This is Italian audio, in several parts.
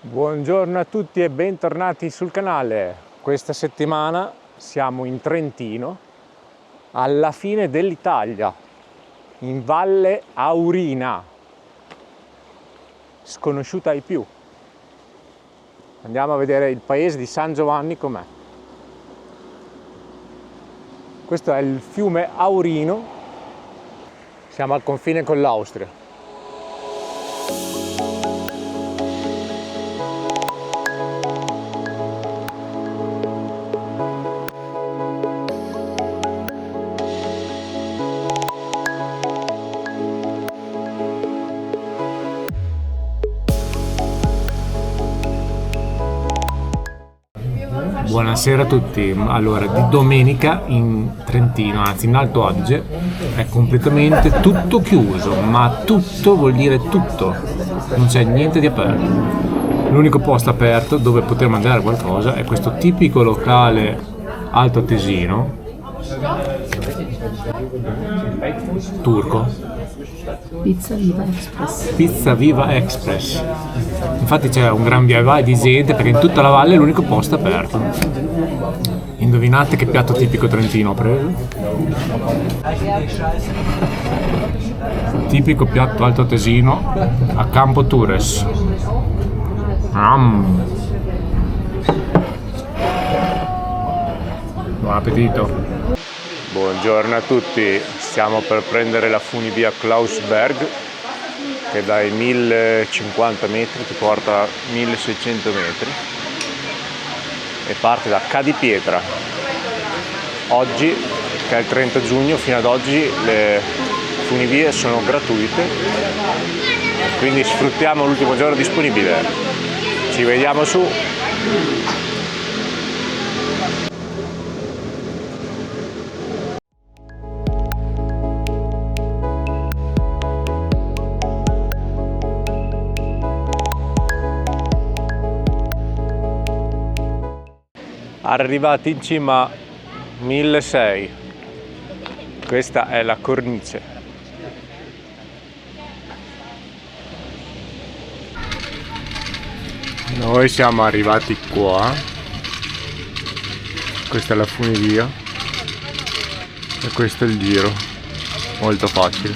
Buongiorno a tutti e bentornati sul canale. Questa settimana siamo in Trentino, alla fine dell'Italia, in Valle Aurina, sconosciuta ai più. Andiamo a vedere il paese di San Giovanni com'è. Questo è il fiume Aurino, siamo al confine con l'Austria. Buonasera a tutti. Allora, di domenica in Trentino, anzi in Alto Adige, è completamente tutto chiuso, ma tutto vuol dire tutto, non c'è niente di aperto. L'unico posto aperto dove poter mangiare qualcosa è questo tipico locale altoatesino turco. Pizza Viva Express. Pizza Viva Express. Infatti c'è un gran via vai di gente perché in tutta la valle è l'unico posto aperto. Indovinate che piatto tipico trentino ho preso? Tipico piatto altoatesino a Campo Tures. Buon appetito! Buongiorno a tutti, stiamo per prendere la funivia Klausberg che dai 1050 metri ti porta a 1600 metri e parte da Cadipietra. Oggi, che è il 30 giugno, fino ad oggi le funivie sono gratuite, quindi sfruttiamo l'ultimo giorno disponibile. Ci vediamo su! Arrivati in cima 1600, questa è la cornice. Noi siamo arrivati qua, questa è la funivia e questo è il giro, molto facile.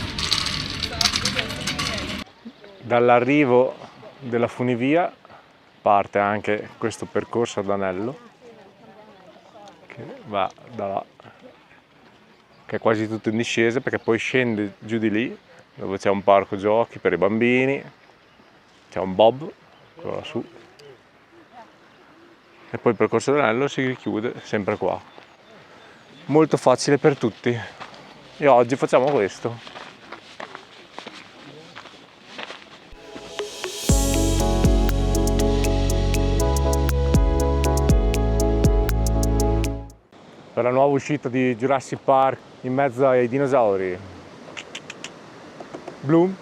Dall'arrivo della funivia parte anche questo percorso ad anello che va da là, che è quasi tutto in discesa perché poi scende giù di lì dove c'è un parco giochi per i bambini, c'è un bob qua su e poi il percorso d'anello si richiude sempre qua. Molto facile per tutti e oggi facciamo questo. Per la nuova uscita di Jurassic Park in mezzo ai dinosauri. Bloom,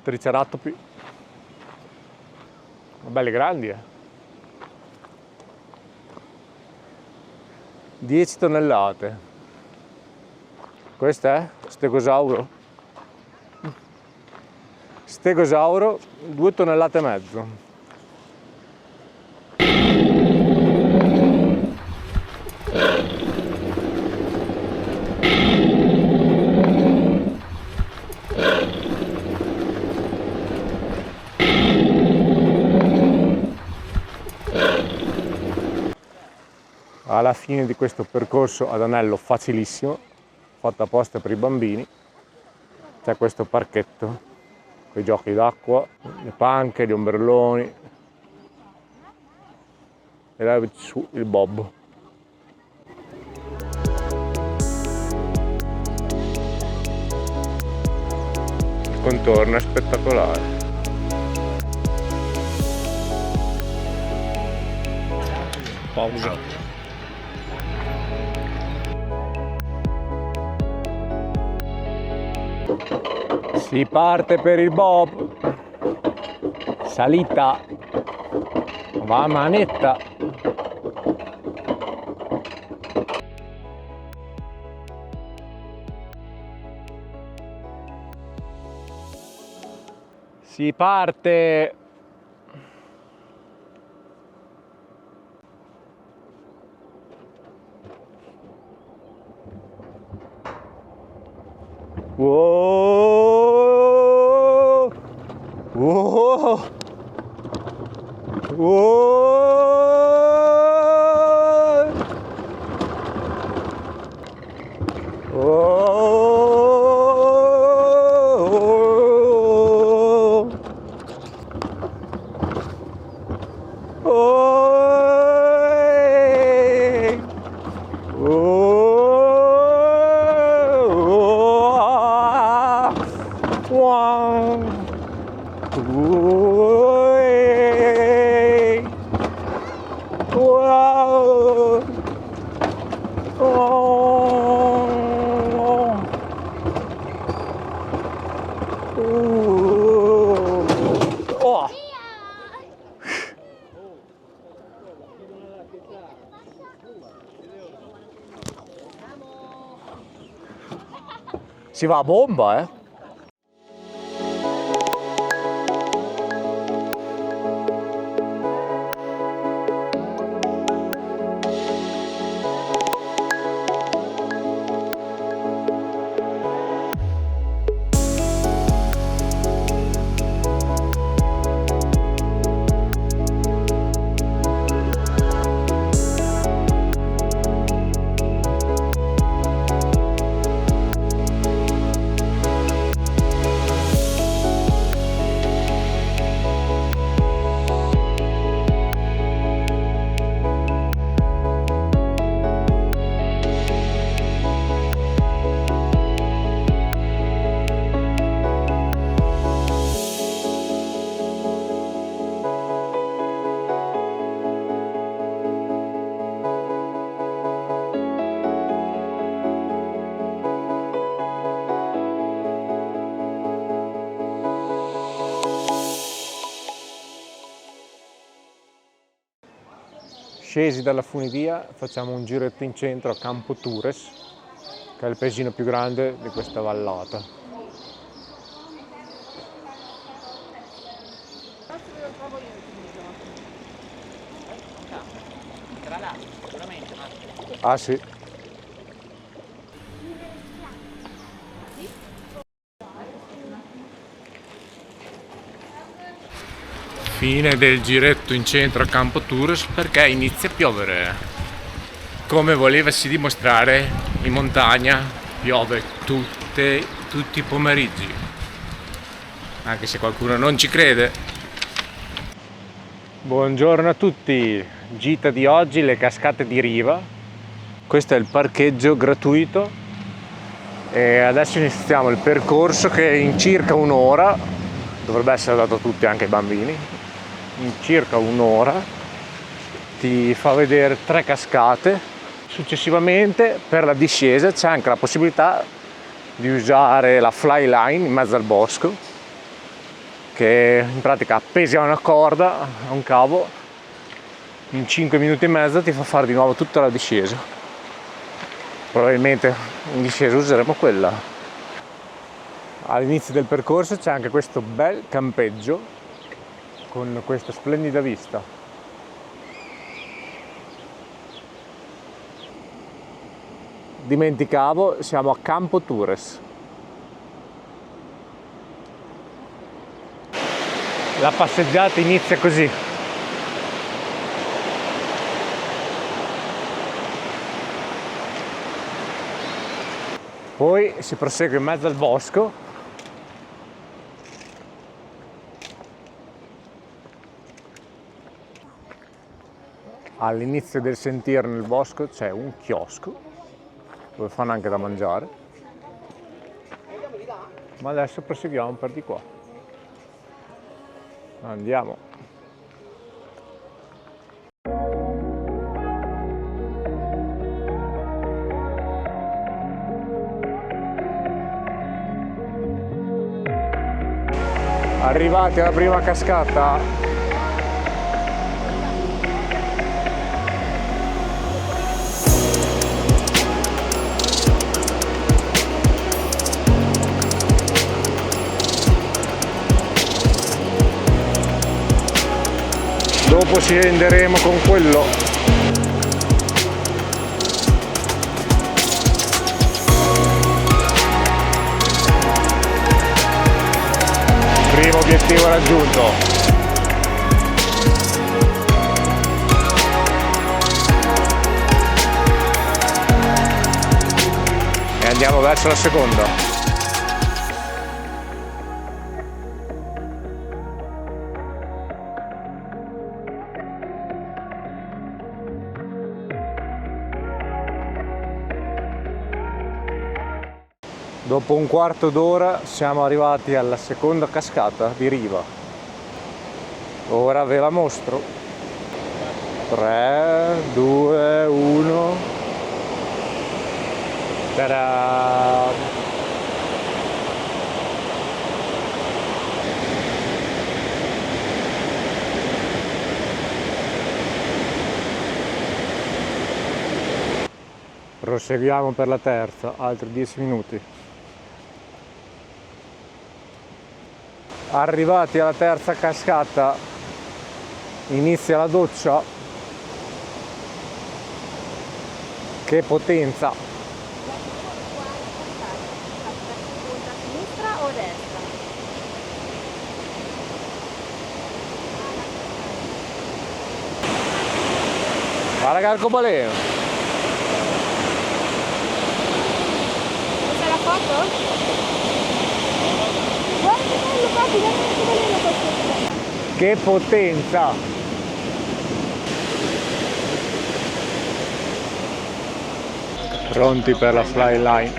Triceratopi, belli grandi 10 tonnellate. Questo è Stegosauro. Stegosauro 2 tonnellate e mezzo. Alla fine di questo percorso ad anello facilissimo, fatto apposta per i bambini, c'è questo parchetto con i giochi d'acqua, le panche, gli ombrelloni e là su il bob. Il contorno è spettacolare. Pausa. Si parte per il bob, salita, va a manetta. Si parte Wow! Wow! Wow! Oh! Si va a bomba, eh? Scesi dalla funivia, facciamo un giretto in centro a Campo Tures, che è il paesino più grande di questa vallata. Ah sì. Fine del giretto in centro a Campo Tures perché inizia a piovere. Come volevasi dimostrare, in montagna piove tutti i pomeriggi. Anche se qualcuno non ci crede. Buongiorno a tutti. Gita di oggi, le cascate di Riva. Questo è il parcheggio gratuito. E adesso iniziamo il percorso che in circa un'ora, dovrebbe essere dato a tutti, anche ai bambini, in circa un'ora ti fa vedere 3 cascate. Successivamente per la discesa c'è anche la possibilità di usare la fly line in mezzo al bosco, che in pratica appesi a una corda, a un cavo, in 5 minuti e mezzo ti fa fare di nuovo tutta la discesa. Probabilmente in discesa useremo quella. All'inizio del percorso c'è anche questo bel campeggio con questa splendida vista. Dimenticavo, siamo a Campo Tures. La passeggiata inizia così. Poi si prosegue in mezzo al bosco. All'inizio del sentiero nel bosco c'è un chiosco dove fanno anche da mangiare, ma adesso proseguiamo per di qua. Andiamo. Arrivati alla prima cascata. Dopo scenderemo con quello. obiettivo raggiunto. E andiamo verso la seconda. Dopo un quarto d'ora siamo arrivati alla seconda cascata di riva. Ora ve la mostro. 3, 2, 1. Ta-da! Proseguiamo per la terza, altri 10 minuti. Arrivati alla terza cascata inizia la doccia. Che potenza! A sinistra o destra? Guarda che arcobaleno! Questa è la foto? Guarda che bello, papi, dammi l'arcobaleno questo. Che potenza! Pronti per la fly line,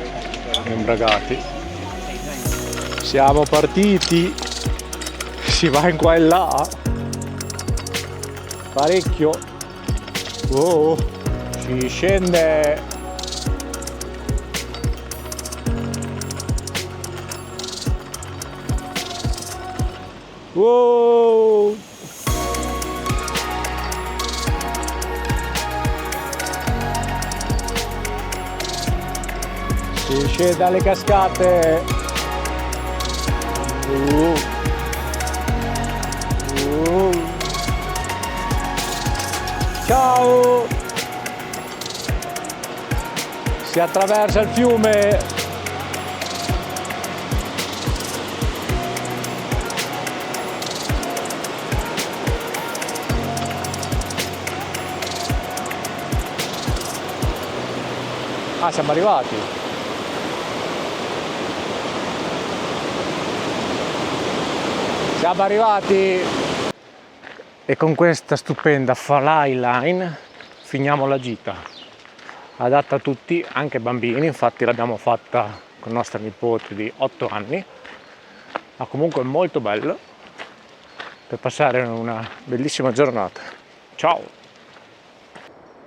imbragati. Siamo partiti! Si va in qua e là. Parecchio. Oh, si scende. Wow! Si scende dalle cascate. Ciao! Si attraversa il fiume. Ah, siamo arrivati. Siamo arrivati. E con questa stupenda fly line finiamo la gita. Adatta a tutti, anche bambini, infatti l'abbiamo fatta con nostra nipote di 8 anni. Ma comunque molto bella per passare una bellissima giornata. Ciao!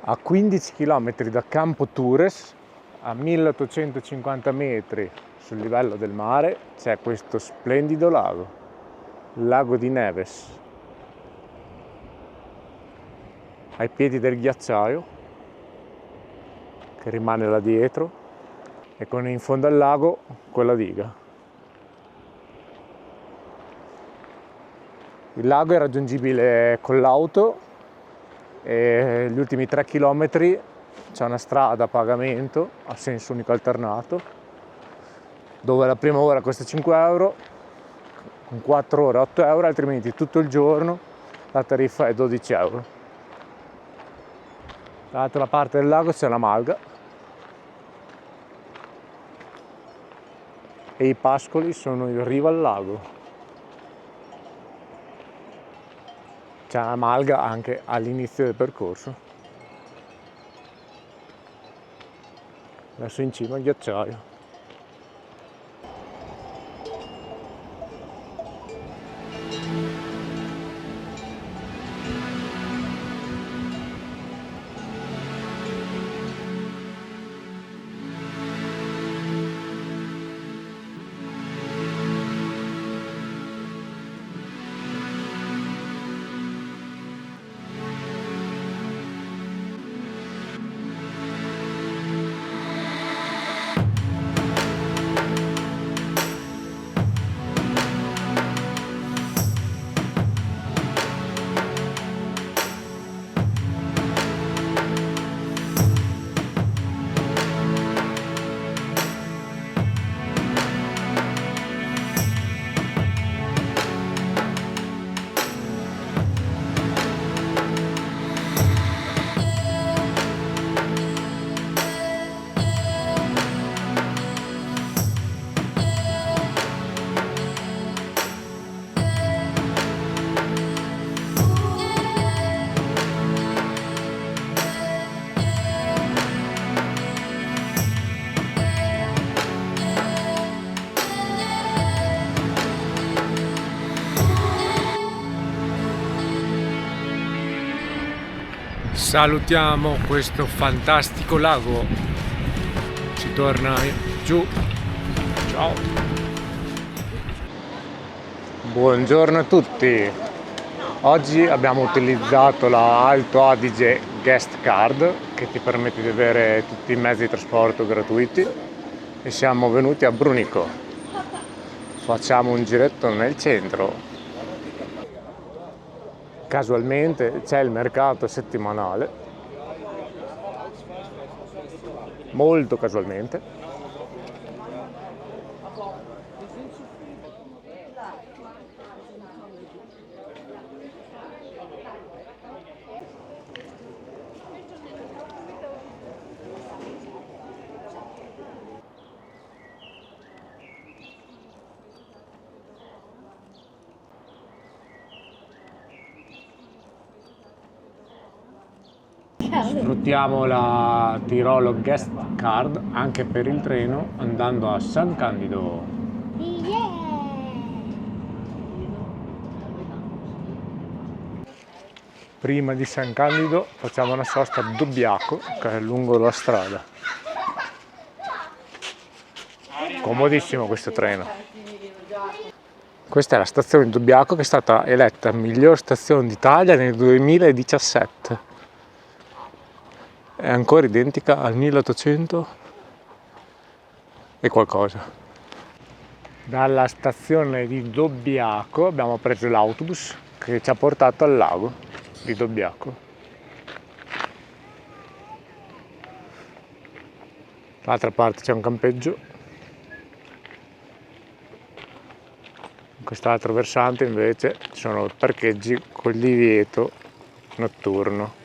A 15 km da Campo Tures, a 1850 metri sul livello del mare, c'è questo splendido lago, il lago di Neves, ai piedi del ghiacciaio che rimane là dietro, e con in fondo al lago quella diga. Il lago è raggiungibile con l'auto e gli ultimi 3 km c'è una strada a pagamento a senso unico alternato, dove la prima ora costa 5 euro, con 4 ore 8 euro, altrimenti tutto il giorno la tariffa è 12 euro. Dall'altra parte del lago c'è la malga e i pascoli sono in riva al lago. C'è la malga anche all'inizio del percorso, verso in cima al ghiacciaio. Salutiamo questo fantastico lago. Si torna giù. Ciao. Buongiorno a tutti. Oggi abbiamo utilizzato la Alto Adige Guest Card che ti permette di avere tutti i mezzi di trasporto gratuiti e siamo venuti a Brunico. Facciamo un giretto nel centro. Casualmente c'è il mercato settimanale, molto casualmente. Sfruttiamo la Tirolo Guest Card anche per il treno andando a San Candido. Yeah! Prima di San Candido facciamo una sosta a Dobbiaco che è lungo la strada. Comodissimo questo treno. Questa è la stazione di Dobbiaco che è stata eletta miglior stazione d'Italia nel 2017. È ancora identica al 1800 e qualcosa. Dalla stazione di Dobbiaco abbiamo preso l'autobus che ci ha portato al lago di Dobbiaco. Dall'altra parte c'è un campeggio. In quest'altro versante invece ci sono parcheggi con divieto notturno.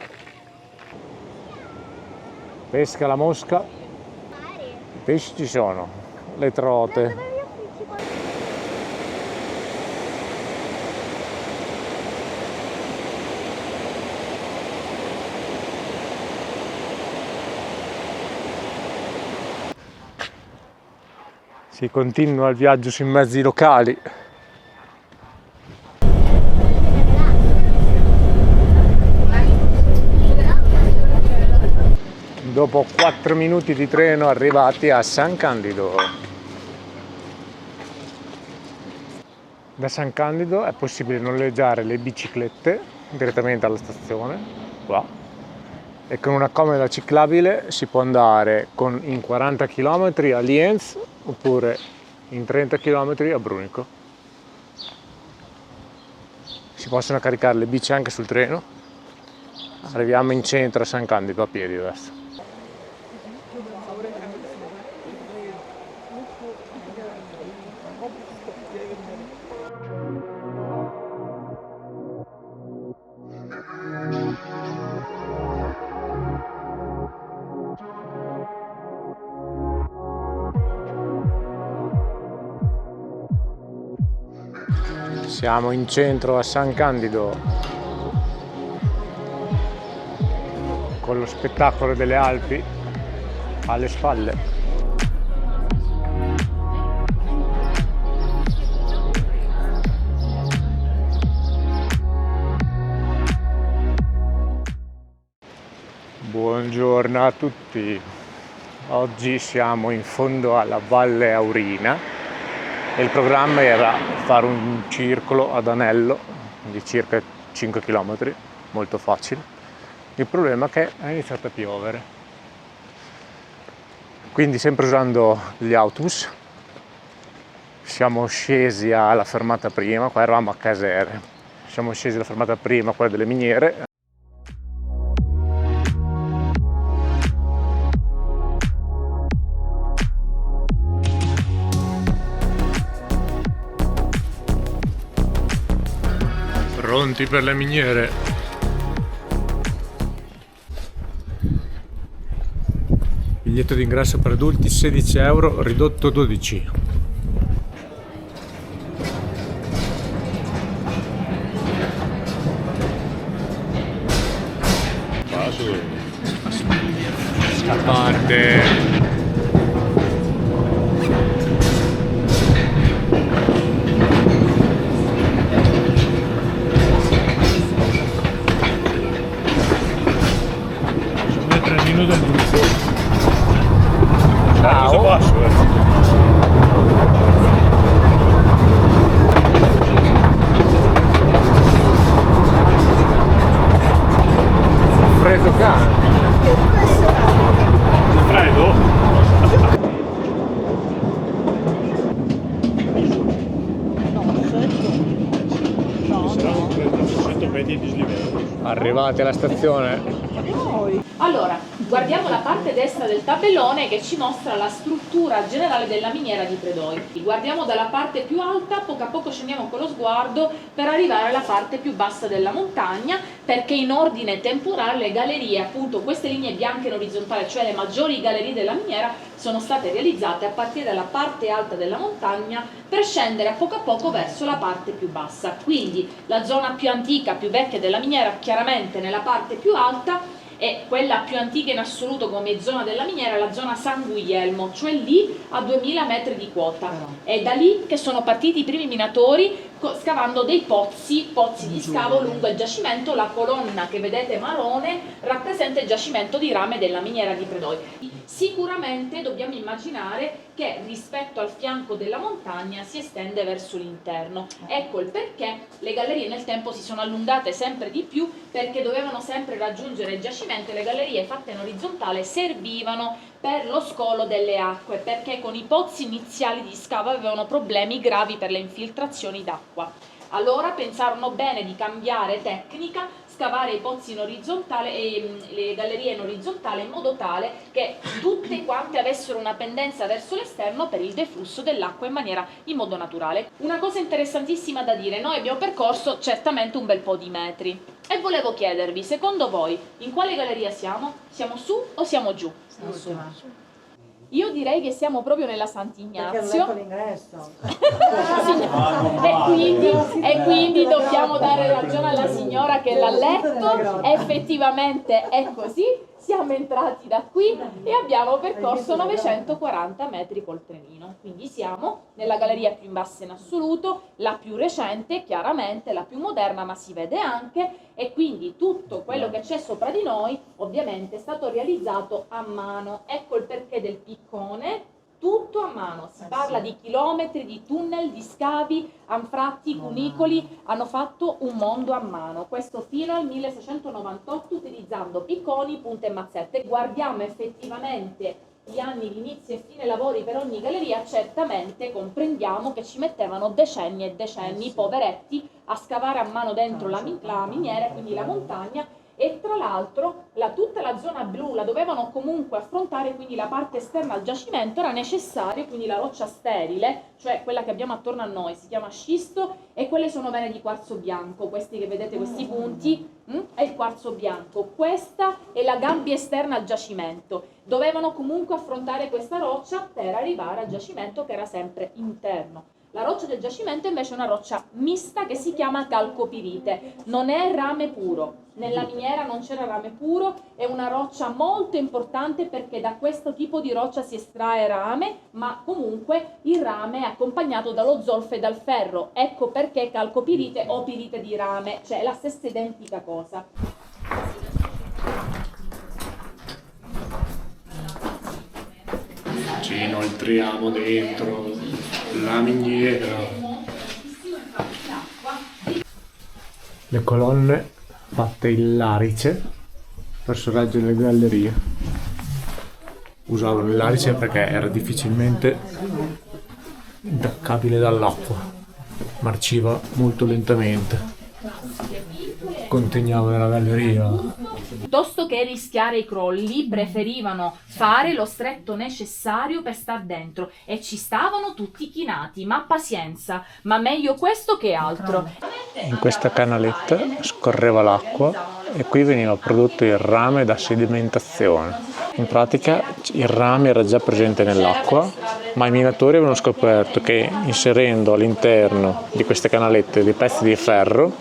Pesca la mosca, i pesci ci sono, le trote. Si continua il viaggio sui mezzi locali. Dopo 4 minuti di treno arrivati a San Candido. Da San Candido è possibile noleggiare le biciclette direttamente alla stazione, qua, e con una comoda ciclabile si può andare in 40 km a Lienz oppure in 30 km a Brunico. Si possono caricare le bici anche sul treno. Arriviamo in centro a San Candido a piedi adesso. Siamo in centro a San Candido con lo spettacolo delle Alpi alle spalle. Buongiorno a tutti. Oggi siamo in fondo alla Valle Aurina. E il programma era fare un circolo ad anello di circa 5 km, molto facile. Il problema è che è iniziato a piovere. Quindi sempre usando gli autobus siamo scesi alla fermata prima, qua eravamo a Casere. Siamo scesi alla fermata prima, quella delle miniere. Pronti per le miniere. Biglietto d'ingresso per adulti 16 euro, ridotto 12. Scappante. venuto il giusto. Ciao. Basso, Freddo cane. Freddo? 100 metri di dislivello. Arrivati alla stazione. Allora, guardiamo la parte destra del tabellone che ci mostra la struttura generale della miniera di Predoi. Guardiamo dalla parte più alta, poco a poco scendiamo con lo sguardo per arrivare alla parte più bassa della montagna, perché in ordine temporale le gallerie, appunto queste linee bianche in orizzontale, cioè le maggiori gallerie della miniera, sono state realizzate a partire dalla parte alta della montagna per scendere a poco verso la parte più bassa. Quindi la zona più antica, più vecchia della miniera, chiaramente nella parte più alta, e quella più antica in assoluto come zona della miniera è la zona San Guglielmo, cioè lì a 2000 metri di quota. È da lì che sono partiti i primi minatori scavando dei pozzi di scavo lungo il giacimento. La colonna che vedete marrone rappresenta il giacimento di rame della miniera di Predoi. Sicuramente dobbiamo immaginare che rispetto al fianco della montagna si estende verso l'interno. Ecco il perché le gallerie nel tempo si sono allungate sempre di più, perché dovevano sempre raggiungere il giacimento e le gallerie fatte in orizzontale servivano per lo scolo delle acque, perché con i pozzi iniziali di scavo avevano problemi gravi per le infiltrazioni d'acqua. Allora pensarono bene di cambiare tecnica, scavare i pozzi in orizzontale e le gallerie in orizzontale in modo tale che tutte quante avessero una pendenza verso l'esterno per il deflusso dell'acqua in modo naturale. Una cosa interessantissima da dire: noi abbiamo percorso certamente un bel po' di metri e volevo chiedervi, secondo voi in quale galleria siamo? Siamo su o siamo giù? Siamo su. Io direi che siamo proprio nella Sant'Ignazio. Perché non ecco l'ingresso. E quindi dobbiamo dare ragione alla signora che l'ha letto. Effettivamente è così. Siamo entrati da qui e abbiamo percorso 940 metri col trenino. Quindi siamo nella galleria più in bassa in assoluto, la più recente, chiaramente, la più moderna, ma si vede anche, e quindi tutto quello che c'è sopra di noi ovviamente è stato realizzato a mano. Ecco il perché del piccone. Tutto a mano, si parla di chilometri di tunnel, di scavi, anfratti, cunicoli, hanno fatto un mondo a mano, questo fino al 1698 utilizzando picconi, punte e mazzette. Guardiamo effettivamente gli anni di inizio e fine lavori per ogni galleria, certamente comprendiamo che ci mettevano decenni e decenni, poveretti, a scavare a mano dentro la miniera, quindi la montagna. E tra l'altro tutta la zona blu la dovevano comunque affrontare, quindi la parte esterna al giacimento era necessario, quindi la roccia sterile, cioè quella che abbiamo attorno a noi, si chiama scisto, e quelle sono vene di quarzo bianco, questi che vedete, questi punti, è il quarzo bianco. Questa è la gabbia esterna al giacimento, dovevano comunque affrontare questa roccia per arrivare al giacimento che era sempre interno. La roccia del giacimento invece è una roccia mista che si chiama calcopirite, non è rame puro, nella miniera non c'era rame puro, è una roccia molto importante perché da questo tipo di roccia si estrae rame, ma comunque il rame è accompagnato dallo zolfo e dal ferro, ecco perché calcopirite o pirite di rame, cioè è la stessa identica cosa. Ci inoltriamo dentro la miniera. Le colonne fatte in larice per sorreggere le gallerie. Usavano il larice perché era difficilmente intaccabile dall'acqua, marciva molto lentamente, contegnava nella galleria. Piuttosto che rischiare i crolli, preferivano fare lo stretto necessario per star dentro e ci stavano tutti chinati, ma pazienza, ma meglio questo che altro. In questa canaletta scorreva l'acqua e qui veniva prodotto il rame da sedimentazione. In pratica il rame era già presente nell'acqua, ma i minatori avevano scoperto che inserendo all'interno di queste canalette dei pezzi di ferro,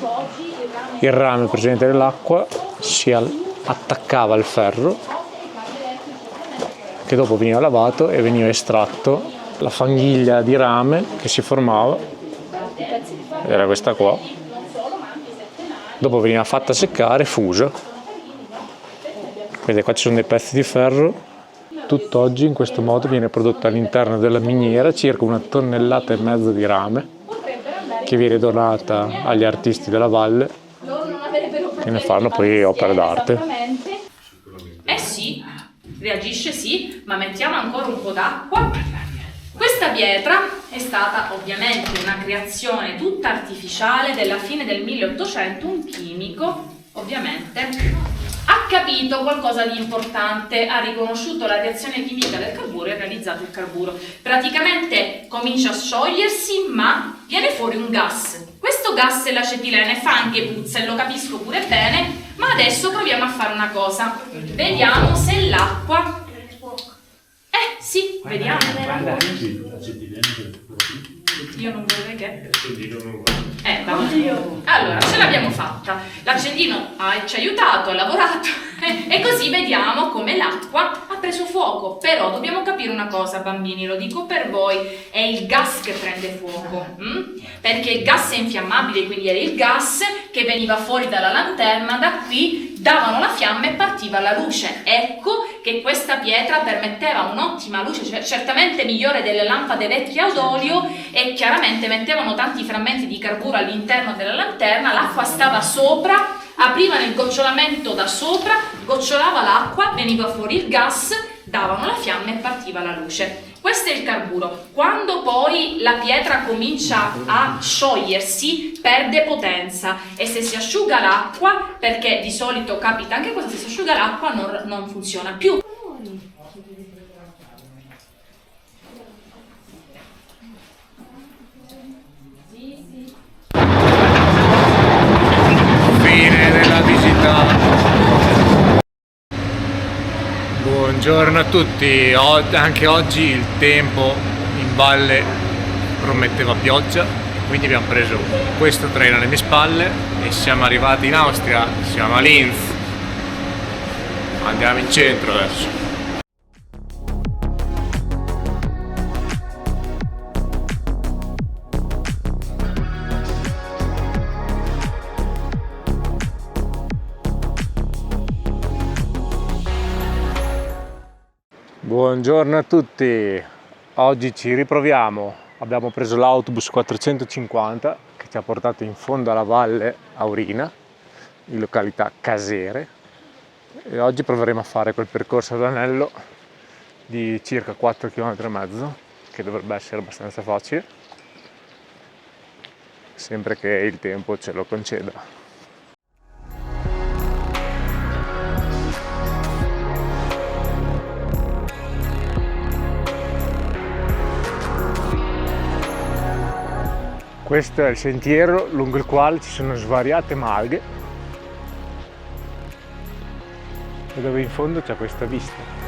il rame presente nell'acqua si attaccava al ferro, che dopo veniva lavato e veniva estratto la fanghiglia di rame che si formava, era questa qua, dopo veniva fatta seccare e fusa Quindi qua ci sono dei pezzi di ferro. Tutt'oggi in questo modo viene prodotto all'interno della miniera circa 1,5 tonnellate di rame che viene donata agli artisti della valle che ne fanno poi opere d'arte. Eh sì, reagisce sì, ma mettiamo ancora un po' d'acqua. Questa pietra è stata ovviamente una creazione tutta artificiale della fine del 1800, un chimico ovviamente ha capito qualcosa di importante, ha riconosciuto la reazione chimica del carburo e ha realizzato il carburo. Praticamente comincia a sciogliersi, ma viene fuori un gas. Questo gas è l'acetilene, fa anche puzza e lo capisco pure bene, ma adesso proviamo a fare una cosa. Vediamo se l'acqua... sì, vediamo. Io non vorrei che... Allora, ce l'abbiamo fatta. L'accendino ci ha aiutato, ha lavorato e così vediamo come l'acqua ha preso fuoco. Però dobbiamo capire una cosa, bambini, lo dico per voi, è il gas che prende fuoco. Perché il gas è infiammabile, quindi era il gas che veniva fuori dalla lanterna, da qui davano la fiamma e partiva la luce. Ecco che questa pietra permetteva un'ottima luce, certamente migliore delle lampade vecchie ad olio, e chiaramente mettevano tanti frammenti di carburo all'interno della lanterna, l'acqua stava sopra, aprivano il gocciolamento da sopra, gocciolava l'acqua, veniva fuori il gas, davano la fiamma e partiva la luce. Questo è il carburo. Quando poi la pietra comincia a sciogliersi, perde potenza, e se si asciuga l'acqua, perché di solito capita anche questo, se si asciuga l'acqua non funziona più. Fine della visita. Buongiorno a tutti. Anche oggi il tempo in valle prometteva pioggia, quindi abbiamo preso questo treno alle mie spalle e siamo arrivati in Austria, siamo a Linz. Andiamo in centro adesso. Buongiorno a tutti, oggi ci riproviamo, abbiamo preso l'autobus 450 che ci ha portato in fondo alla valle Aurina, in località Casere, e oggi proveremo a fare quel percorso ad anello di circa 4,5 km, che dovrebbe essere abbastanza facile, sempre che il tempo ce lo conceda. Questo è il sentiero lungo il quale ci sono svariate malghe e dove in fondo c'è questa vista.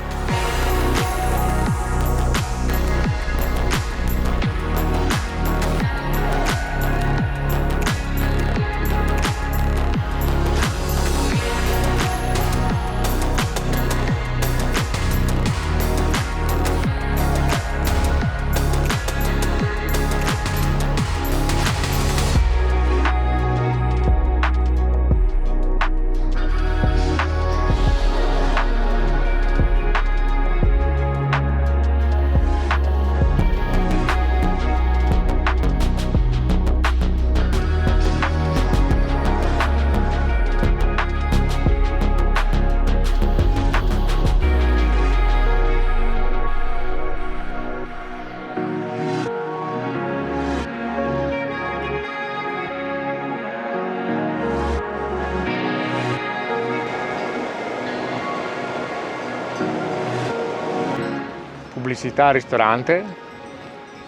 Pubblicità ristorante,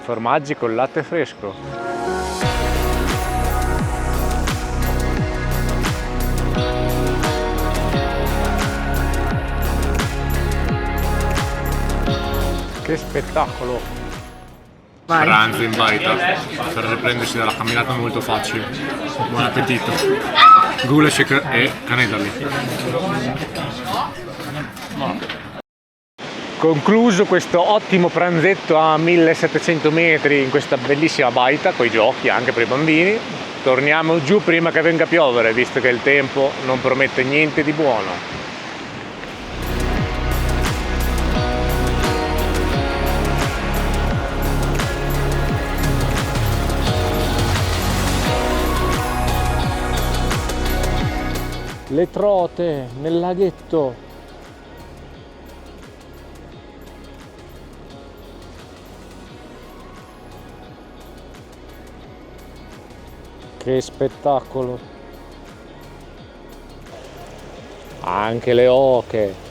formaggi con latte fresco. Che spettacolo! Pranzo in baita per riprendersi dalla camminata molto facile. Buon appetito! Goulash e canedali. Concluso questo ottimo pranzetto a 1700 metri in questa bellissima baita, con i giochi anche per i bambini, torniamo giù prima che venga a piovere, visto che il tempo non promette niente di buono. Le trote nel laghetto. Che spettacolo. Anche le oche.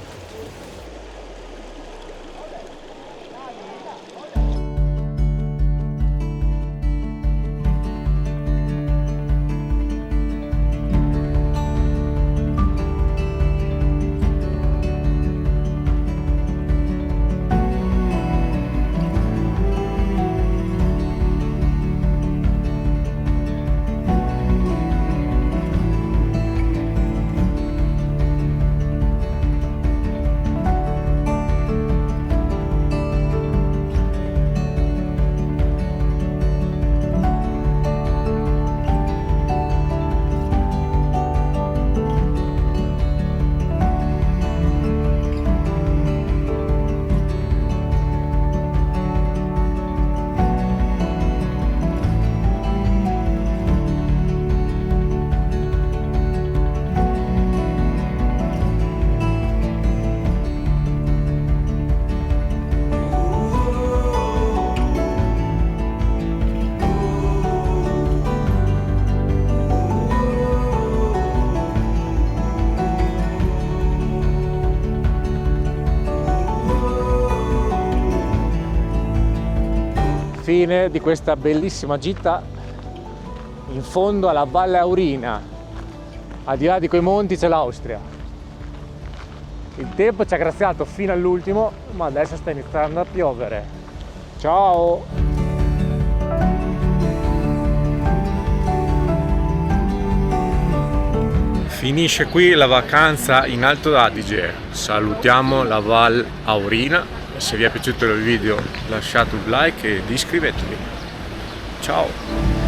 Fine di questa bellissima gita in fondo alla Valle Aurina. Al di là di quei monti c'è l'Austria. Il tempo ci ha graziato fino all'ultimo, ma adesso sta iniziando a piovere. Ciao! Finisce qui la vacanza in Alto Adige. Salutiamo la Val Aurina. Se vi è piaciuto il video lasciate un like ed iscrivetevi. Ciao!